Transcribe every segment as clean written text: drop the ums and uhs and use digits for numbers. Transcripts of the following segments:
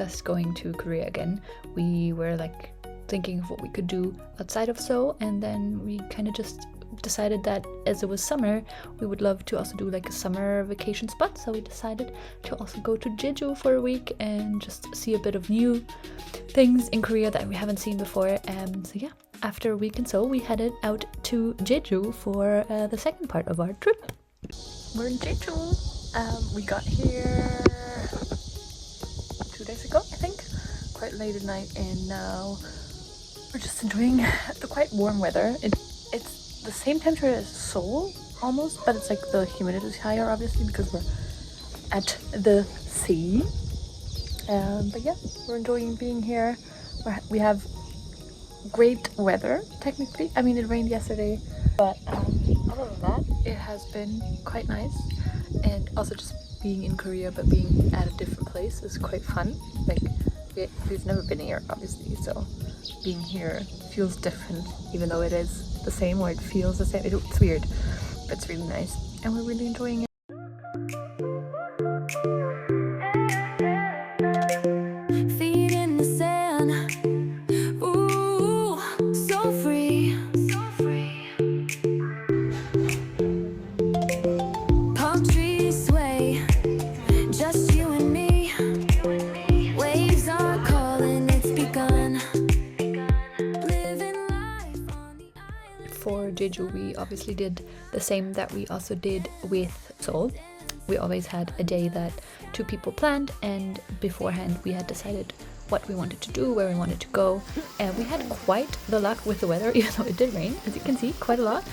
discussed going to Korea again. We were like thinking of what we could do outside of Seoul, and then we kind of just decided that as it was summer, we would love to also do like a summer vacation spot. So we decided to also go to Jeju for a week and just see a bit of new things in Korea that we haven't seen before. So yeah, after a week in Seoul, we headed out to Jeju for the second part of our trip. We're in Jeju. We got here 2 days ago, I think, quite late at night, and now we're just enjoying the quite warm weather. It's the same temperature as Seoul almost, but it's like the humidity is higher, obviously, because we're at the sea. But yeah, we're enjoying being here. We have great weather, technically. I mean, it rained yesterday, but other than that, it has been quite nice. And also just being in Korea, but being at a different place is quite fun. Like, we've never been here, obviously, so being here feels different, even though it is the same, or it feels the same. It's weird, but it's really nice, and we're really enjoying it. Feet in the sand, ooh, so free, palm trees sway, just you and me, waves are calling, it's begun, living life on the island. For Jeju, we obviously did the same that we also did with Seoul. We always had a day that 2 people planned, and beforehand we had decided what we wanted to do, where we wanted to go, and we had quite the luck with the weather, even though it did rain, as you can see, quite a lot.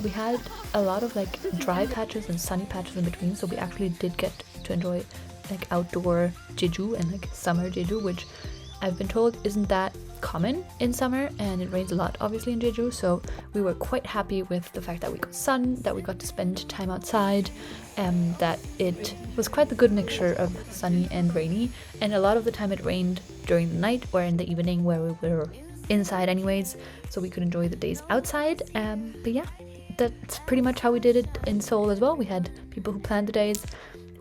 We had a lot of like dry patches and sunny patches in between, so we actually did get to enjoy like outdoor Jeju and like summer Jeju, which I've been told isn't that common in summer, and it rains a lot obviously in Jeju, so we were quite happy with the fact that we got sun, that we got to spend time outside, and that it was quite the good mixture of sunny and rainy. And a lot of the time it rained during the night or in the evening, where we were inside anyways, so we could enjoy the days outside. But yeah, that's pretty much how we did it in Seoul as well. We had people who planned the days,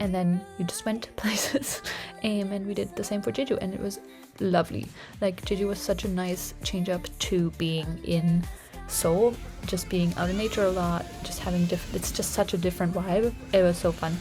and then we just went places, and we did the same for Jeju, and it was lovely. Like, Jeju was such a nice change up to being in Seoul, just being out in nature a lot, just having it's just such a different vibe. It was so fun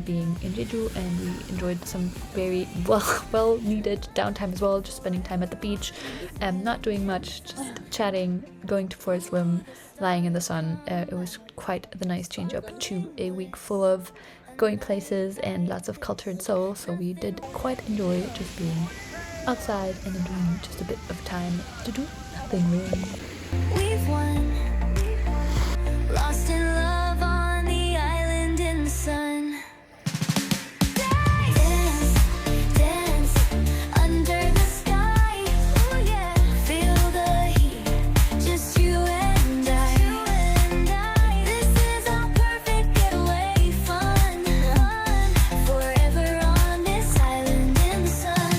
being in Jeju, and we enjoyed some very well needed downtime as well, just spending time at the beach and not doing much, just chatting, going for a swim, lying in the sun. It was quite the nice change up to a week full of going places and lots of culture in Seoul, so we did quite enjoy just being outside and enjoying just a bit of time to do nothing really. We've won, lost in love on the island in the sun. Dance, dance under the sky. Oh yeah, feel the heat, just you and I. This is our perfect getaway, fun, forever on this island in the sun.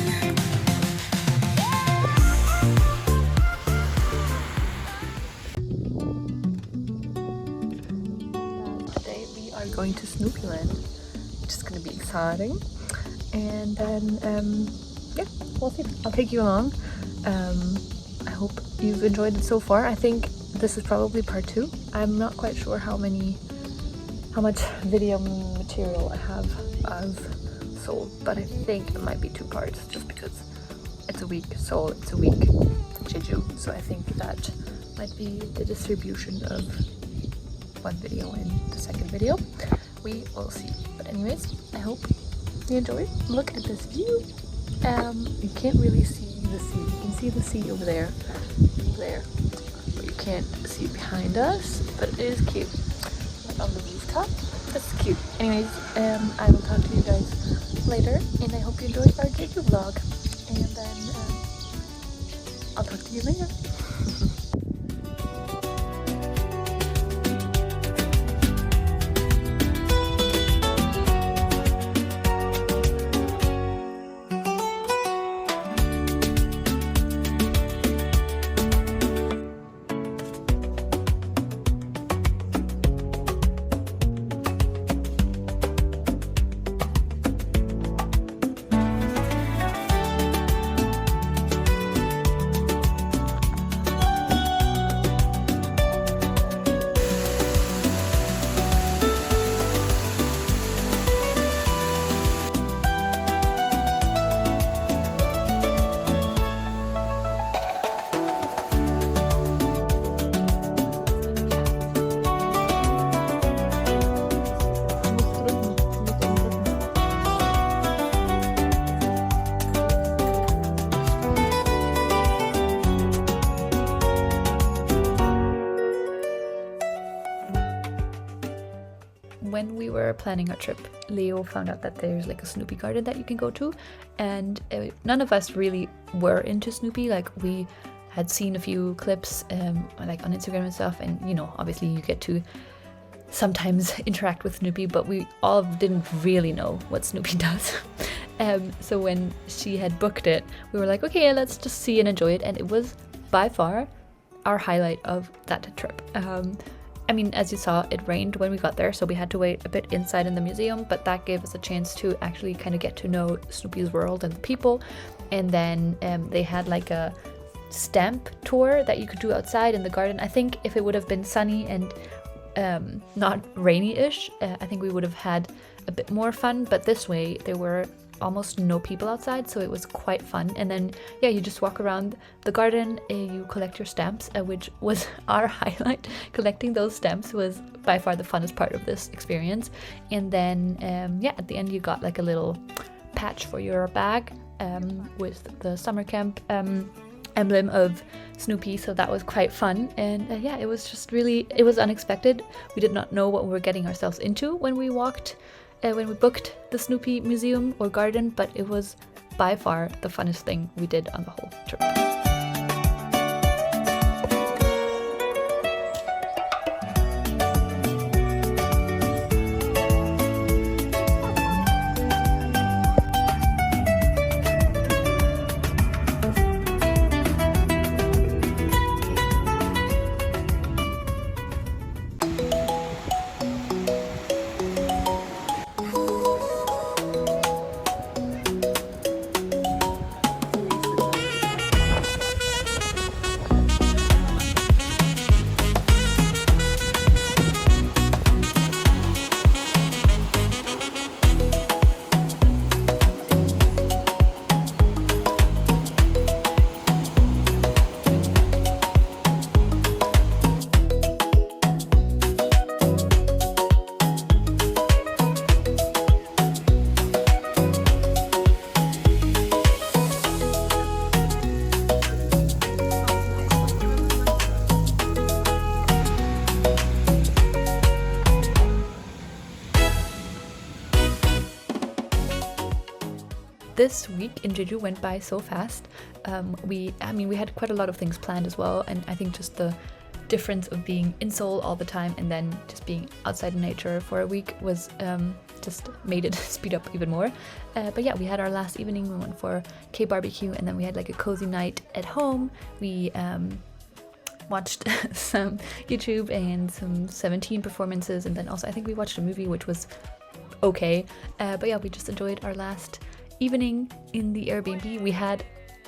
Today we are going to Snoopy Land, which is going to be exciting. And then, yeah, we'll see. I'll take you along. I hope you've enjoyed it so far. I think this is probably part 2. I'm not quite sure how much video material I have of Seoul, but I think it might be 2 parts, just because it's a week Seoul, it's a week Jeju. So I think that might be the distribution of one video and the second video. We will see. But anyways, I hope you enjoy. Look at this view. You can't really see the sea. You can see the sea over there, but you can't see it behind us. But it is cute. Like on the rooftop. That's cute. Anyways, I will talk to you guys later, and I hope you enjoyed our Jeju vlog. And then I'll talk to you later. when we were planning our trip, Leo found out that there's like a Snoopy garden that you can go to, and none of us really were into Snoopy. Like, we had seen a few clips like on Instagram and stuff, and you know, obviously you get to sometimes interact with Snoopy, but we all didn't really know what Snoopy does. So when she had booked it, we were like, okay, let's just see and enjoy it, and it was by far our highlight of that trip. I mean, as you saw, it rained when we got there, so we had to wait a bit inside in the museum, but that gave us a chance to actually kind of get to know Snoopy's world and the people. And then they had like a stamp tour that you could do outside in the garden. I think if it would have been sunny and not rainy-ish, I think we would have had a bit more fun, but this way there were almost no people outside, so it was quite fun. And then yeah, you just walk around the garden, you collect your stamps, which was our highlight. Collecting those stamps was by far the funnest part of this experience. And then yeah, at the end you got like a little patch for your bag with the summer camp emblem of Snoopy, so that was quite fun. And yeah, it was just really, it was unexpected. We did not know what we were getting ourselves into when we booked the Snoopy museum or garden, but it was by far the funnest thing we did on the whole trip. This week in Jeju went by so fast. We had quite a lot of things planned as well, and I think just the difference of being in Seoul all the time and then just being outside in nature for a week was just made it speed up even more. But yeah, we had our last evening. We went for K-barbecue, and then we had like a cozy night at home. We watched some YouTube and some 17 performances, and then also I think we watched a movie which was okay. But yeah, we just enjoyed our last evening in the Airbnb. We had,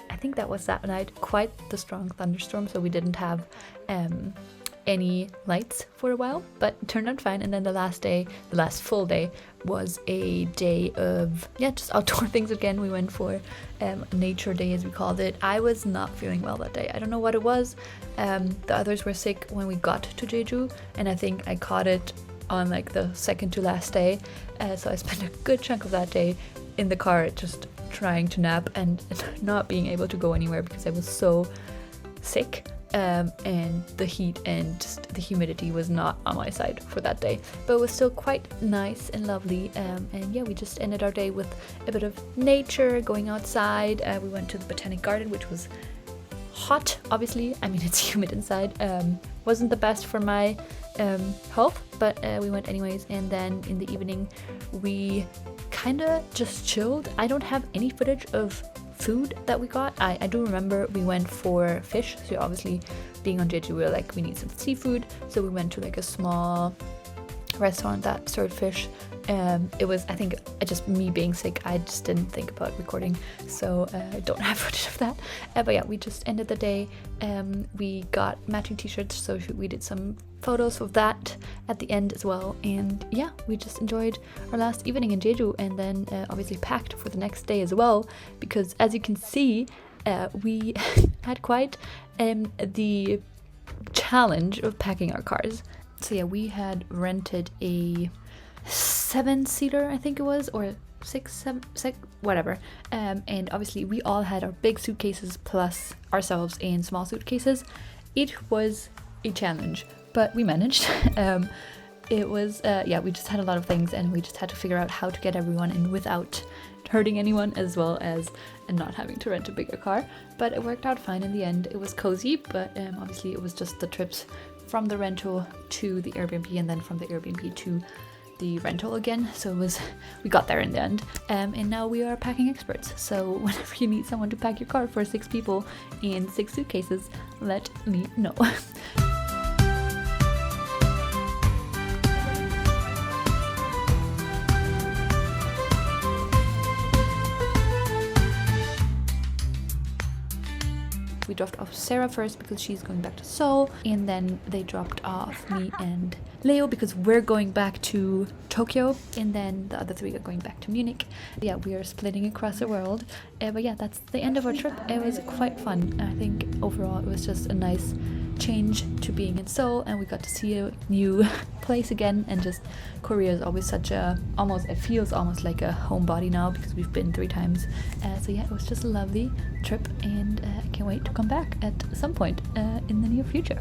I think that was that night, quite the strong thunderstorm, so we didn't have any lights for a while, but it turned out fine. And then the last day, the last full day, was a day of just outdoor things again. We went for nature day, as we called it. I was not feeling well that day. I don't know what it was. The others were sick when we got to Jeju, and I think I caught it on like the second to last day. So I spent a good chunk of that day in the car just trying to nap and not being able to go anywhere because I was so sick, and the heat and just the humidity was not on my side for that day, but it was still quite nice and lovely. And yeah, we just ended our day with a bit of nature, going outside. We went to the botanic garden, which was hot, obviously. I mean, it's humid inside. Wasn't the best for my health, but we went anyways. And then in the evening we kind of just chilled. I don't have any footage of food that we got. I do remember we went for fish, so obviously being on Jeju, we were like, we need some seafood, so we went to like a small restaurant that served fish. It was, I think, just me being sick, I just didn't think about recording, so I don't have footage of that. But yeah, we just ended the day. We got matching t-shirts, so we did some photos of that at the end as well. And yeah, we just enjoyed our last evening in Jeju, and then obviously packed for the next day as well, because as you can see, we had quite the challenge of packing our cars. So yeah, we had rented a 7-seater, I think it was, or 6, whatever. And obviously we all had our big suitcases plus ourselves in small suitcases. It was a challenge, but we managed. it was, yeah, we just had a lot of things and we just had to figure out how to get everyone in without hurting anyone, as well as not having to rent a bigger car. But it worked out fine in the end. It was cozy, but obviously it was just the trips from the rental to the Airbnb and then from the Airbnb to the rental again. So it was, we got there in the end. And now we are packing experts. So whenever you need someone to pack your car for 6 people in 6 suitcases, let me know. We dropped off Sarah first because she's going back to Seoul, and then they dropped off me and Leo because we're going back to Tokyo, and then the other 3 are going back to Munich. Yeah, we are splitting across the world. But yeah, that's the end of our trip. It was quite fun. I think overall it was just a nice change to being in Seoul, and we got to see a new place again, and just Korea is always such a, almost, it feels almost like a homebody now because we've been 3 times. So yeah, it was just a lovely trip, and I can't wait to come back at some point in the near future.